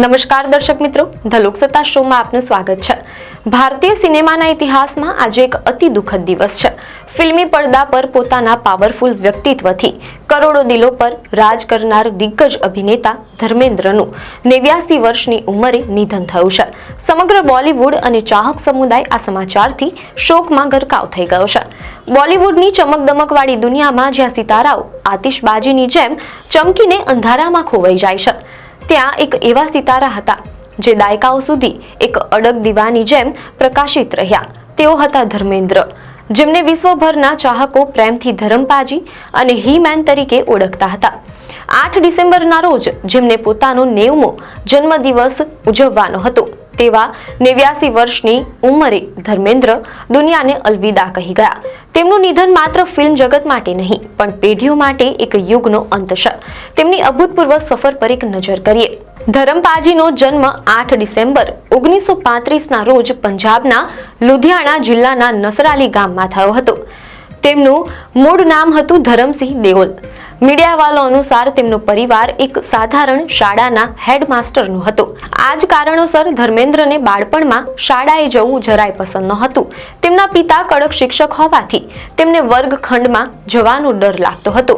નમસ્કાર દર્શક મિત્રો, ધ લોકસત્તા શોમાં આપનું સ્વાગત છે। ભારતીય સિનેમાના ઇતિહાસમાં આજે એક અતિ દુઃખદ દિવસ છે। ફિલ્મી પડદા પર પોતાના પાવરફુલ વ્યક્તિત્વથી કરોડો દિલો પર રાજ કરનાર દિગ્ગજ અભિનેતા ધર્મેન્દ્રનું 89 વર્ષની ઉંમરે નિધન થયું છે। સમગ્ર બોલિવૂડ અને ચાહક સમુદાય આ સમાચારથી શોકમાં ગરકાવ થઈ ગયો છે। બોલિવૂડની ચમકદમકવાળી દુનિયામાં જ્યાં સિતારાઓ આતિશબાજીની જેમ ચમકીને અંધારામાં ખોવાઈ જાય છે, ત્યાં એક એવા સિતારા હતા જે દાયકાઓ સુધી એક અડગ દીવાની જેમ પ્રકાશિત રહ્યા। તેઓ હતા ધર્મેન્દ્ર, જેમને વિશ્વભરના ચાહકો પ્રેમથી ધરમપાજી અને હી મેન તરીકે ઓળખતા હતા। 8 ડિસેમ્બરના રોજ જેમને પોતાનો 90મો જન્મદિવસ ઉજવવાનો હતો, તેવા 89 વર્ષની ઉંમરે ધર્મેન્દ્ર દુનિયાને અલવિદા કહી ગયા। તેમનું નિધન માત્ર ફિલ્મ જગત માટે નહીં, પણ પેઢીઓ માટે એક યુગનો અંત છે। તેમની અભૂતપૂર્વ સફર પર એક નજર કરીએ। ધરમપાજીનો જન્મ 8 ડિસેમ્બર 1935ના રોજ પંજાબના લુધિયાણા જિલ્લાના નસરાલી ગામમાં થયો હતો। તેમનું મૂળ નામ હતું ધરમસિંહ દેઓલ। મીડિયાવાલો અનુસાર તેમનો પરિવાર એક સાધારણ શાળાના હેડમાસ્ટરનો હતો। આ જ કારણોસર ધર્મેન્દ્રને બાળપણમાં શાળાએ જવું જરાય પસંદ નહોતું। તેમના પિતા કડક શિક્ષક હોવાથી તેમને વર્ગખંડમાં જવાનો ડર લાગતો હતો।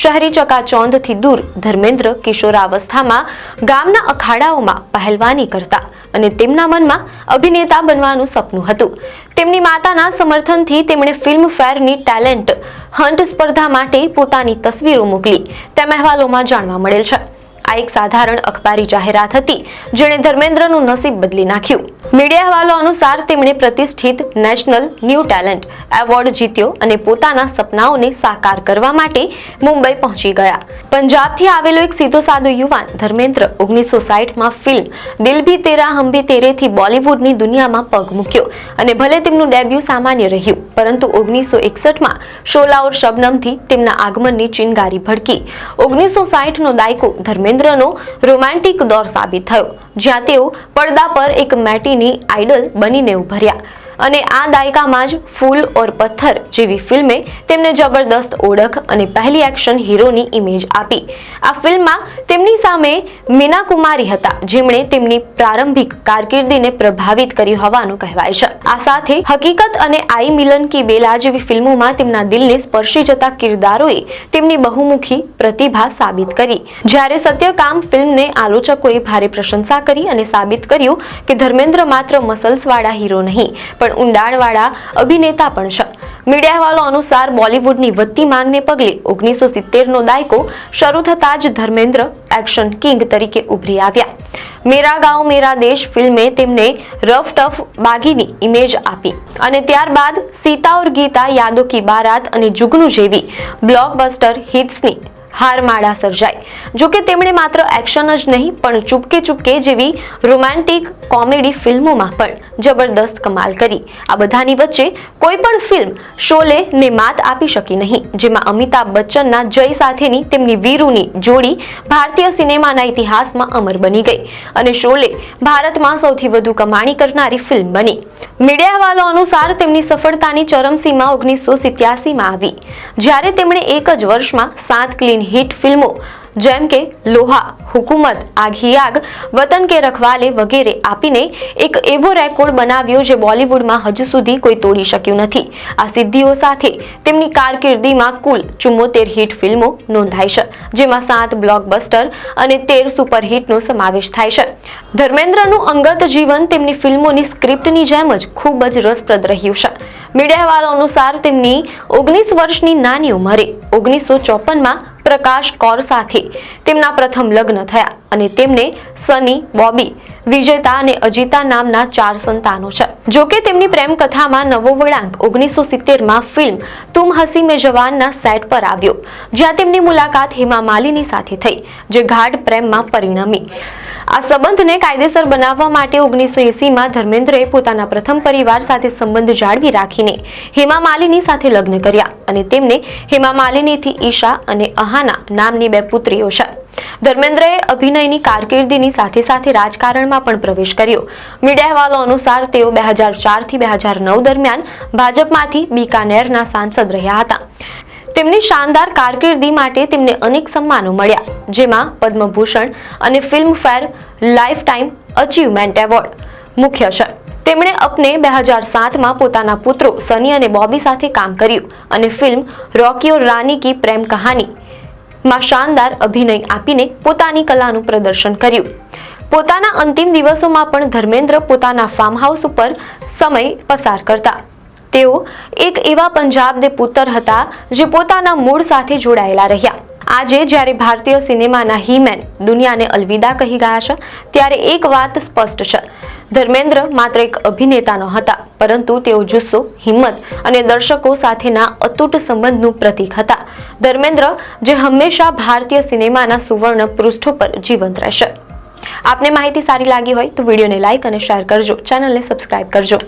શહેરી ચકાચોંધથી દૂર ધર્મેન્દ્ર કિશોરાવસ્થામાં ગામના અખાડાઓમાં પહેલવાની કરતા અને તેમના મનમાં અભિનેતા બનવાનું સપનું હતું। તેમની માતાના સમર્થનથી તેમણે ફિલ્મફેરની ટેલેન્ટ હન્ટ સ્પર્ધા માટે પોતાની તસવીરો મોકલી, તેમ અહેવાલોમાં જાણવા મળેલ છે। આ એક સાધારણ અખબારી જાહેરાત હતી જેણે ધર્મેન્દ્રનું નસીબ બદલી નાખ્યું। મીડિયા અહેવાલો અનુસાર તેમણે પ્રતિષ્ઠિત નેશનલ ન્યૂ ટેલેન્ટ એવોર્ડ જીત્યો અને પોતાના સપનાઓને સાકાર કરવા માટે મુંબઈ પહોંચી ગયા। પંજાબથી આવેલો એક સીધો સાદો યુવાન ધર્મેન્દ્ર 1960માં ફિલ્મ દિલ ભી તેરા હમ ભી તેરેથી બોલિવૂડની દુનિયામાં પગ મૂક્યો અને ભલે તેમનું ડેબ્યુ સામાન્ય રહ્યું, પરંતુ 1961માં શોલા ઓર શબનમથી તેમના આગમનની ચિનગારી ભડકી। 1960નો દાયકો ધર્મેન્દ્રનો રોમેન્ટિક દોર સાબિત થયો, જ્યાં તેઓ પડદા પર એક મેટીની આઇડલ બનીને ઉભર્યા અને આ દાયકામાં જ ફૂલ ઓર પથ્થર જેવી ફિલ્મે તેમને જબરદસ્ત ઓળખ અને પહેલી એક્શન હીરોની ઇમેજ આપી। આ ફિલ્મમાં તેમની સામે મીના કુમારી હતા, જેમણે તેમની પ્રારંભિક કારકિર્દીને પ્રભાવિત કરી હોવાનું કહેવાય છે। આ સાથે હકીકત અને આઈ મિલન કી બેલા જેવી ફિલ્મોમાં તેમના દિલને સ્પર્શી જતા કિરદારોએ તેમની બહુમુખી પ્રતિભા સાબિત કરી। જ્યારે સત્યકામ ફિલ્મને આલોચકોએ ભારે પ્રશંસા કરી અને સાબિત કર્યું કે ધર્મેન્દ્ર માત્ર મસલ્સવાળા હીરો નહીં, પણ ઊંડાણવાળા અભિનેતા પણ છે। મીડિયા અહેવાલો અનુસાર બોલિવૂડની વધતી માંગને પગલે 1970નો દાયકો શરૂ થતાં જ ધર્મેન્દ્ર એક્શન કિંગ તરીકે ઉભરી આવ્યા। મેરા ગાંવ મેરા દેશ ફિલ્મે તેમને રફ ટફ બાગીની ઇમેજ આપી અને ત્યારબાદ સીતા ઓર ગીતા, યાદો કી બારાત અને જુગનુ જેવી બ્લોકબસ્ટર હિટ્સની હારમાળા સર્જાઈ। જોકે તેમણે માત્ર એક્શન જ નહીં, પણ ચુપકે ચુપકે જેવી રોમેન્ટિક કોમેડી ફિલ્મોમાં પણ જબરદસ્ત કમાલ કરી। આ બધાની વચ્ચે કોઈ પણ ફિલ્મ શોલે ને માત આપી શકી નહીં, જેમાં અમિતાભ બચ્ચનના જય સાથેની તેમની વીરુની જોડી ભારતીય સિનેમાના ઇતિહાસમાં અમર બની ગઈ અને શોલે ભારતમાં સૌથી વધુ કમાણી કરનારી ફિલ્મ બની। મીડિયા અહેવાલો અનુસાર તેમની સફળતાની ચરમસીમા 1987માં આવી, જ્યારે તેમણે એક જ વર્ષમાં 7 ક્લીન હિટ ફિલ્મો જેમ કે લોહા, હુકુમત, આગ હી આગ, વતન કે રખવાલે વગેરે આપીને એક એવો રેકોર્ડ બનાવ્યો જે બોલિવૂડમાં હજુ સુધી કોઈ તોડી શક્યું નથી। આ સિદ્ધિઓ સાથે તેમની કારકિર્દીમાં કુલ 74 હિટ ફિલ્મો નોંધાઈ છે, જેમાં 7 બ્લોકબસ્ટર અને 13 સુપરહિટનો સમાવેશ થાય છે। ધર્મેન્દ્રનું અંગત જીવન તેમની ફિલ્મોની સ્ક્રિપ્ટની જેમ જ ખૂબ જ રસપ્રદ રહ્યું છે। મીડિયા અહેવાલો અનુસાર તેમની 19 વર્ષની નાની ઉંમરે 1954માં પ્રકાશ કૌર સાથે તેમના પ્રથમ લગ્ન થયા અને તેમને સની, બોબી, વિજેતા અને અજીતા નામના 4 સંતાનો છે। જોકે તેમની પ્રેમ કથામાં નવો વળાંક 1970માં ફિલ્મ તુમ હસી મેં જવાનના સેટ પર આવ્યો, જ્યાં તેમની મુલાકાત હેમા માલિની સાથે થઈ, જે ગાઢ પ્રેમમાં પરિણમી। આ સંબંધને કાયદેસર બનાવવા માટે 1980માં ધર્મેન્દ્રએ પોતાના પ્રથમ પરિવાર સાથે સંબંધ જાળવી રાખીને હેમા માલિની સાથે લગ્ન કર્યા અને તેમને હેમા માલિનીથી ઈશા અને અહાના નામની 2 પુત્રીઓ છે। ધર્મેન્દ્રએ અભિનયની કારકિર્દીની સાથે સાથે રાજકારણમાં પણ પ્રવેશ કર્યો। મીડિયા અહેવાલો અનુસાર તેઓ 2004 થી 2009 દરમિયાન ભાજપમાંથી બીકાનેરના સાંસદ રહ્યા હતા। તેમની શાનદાર કારકિર્દી માટે તેમને અનેક સન્માનો મળ્યા, જેમાં પદ્મભૂષણ અને Filmfare life time achievement award મુખ્ય છે. તેમણે અપને 2007માં પોતાના પુત્રો સની અને બોબી સાથે કામ કર્યું અને ફિલ્મ રોકી ઓર રાની કી પ્રેમ કહાની માં શાનદાર અભિનય આપીને પોતાની કલાનું પ્રદર્શન કર્યું. પોતાના અંતિમ દિવસોમાં પણ ધર્મેન્દ્ર પોતાના ફાર્મ હાઉસ ઉપર સમય પસાર કરતા. તેઓ એક એવા પંજાબના પુત્ર હતા જે પોતાના મૂળ સાથે જોડાયેલા રહ્યા. આજે જ્યારે ભારતીય સિનેમાના હીમેન દુનિયાને અલવિદા કહી ગયા છે, ત્યારે એક વાત સ્પષ્ટ છે. ધર્મેન્દ્ર માત્ર એક અભિનેતા ન હતા, પરંતુ તેઓ જુસ્સો, હિંમત અને દર્શકો સાથેના અતૂટ સંબંધનું પ્રતીક હતા. ધર્મેન્દ્ર જે હંમેશા ભારતીય સિનેમાના સુવર્ણ પૃષ્ઠો પર જીવંત રહેશે. આપને માહિતી સારી લાગી હોય તો વિડીયોને લાઈક અને શેર કરજો, ચેનલને સબસ્ક્રાઇબ કરજો.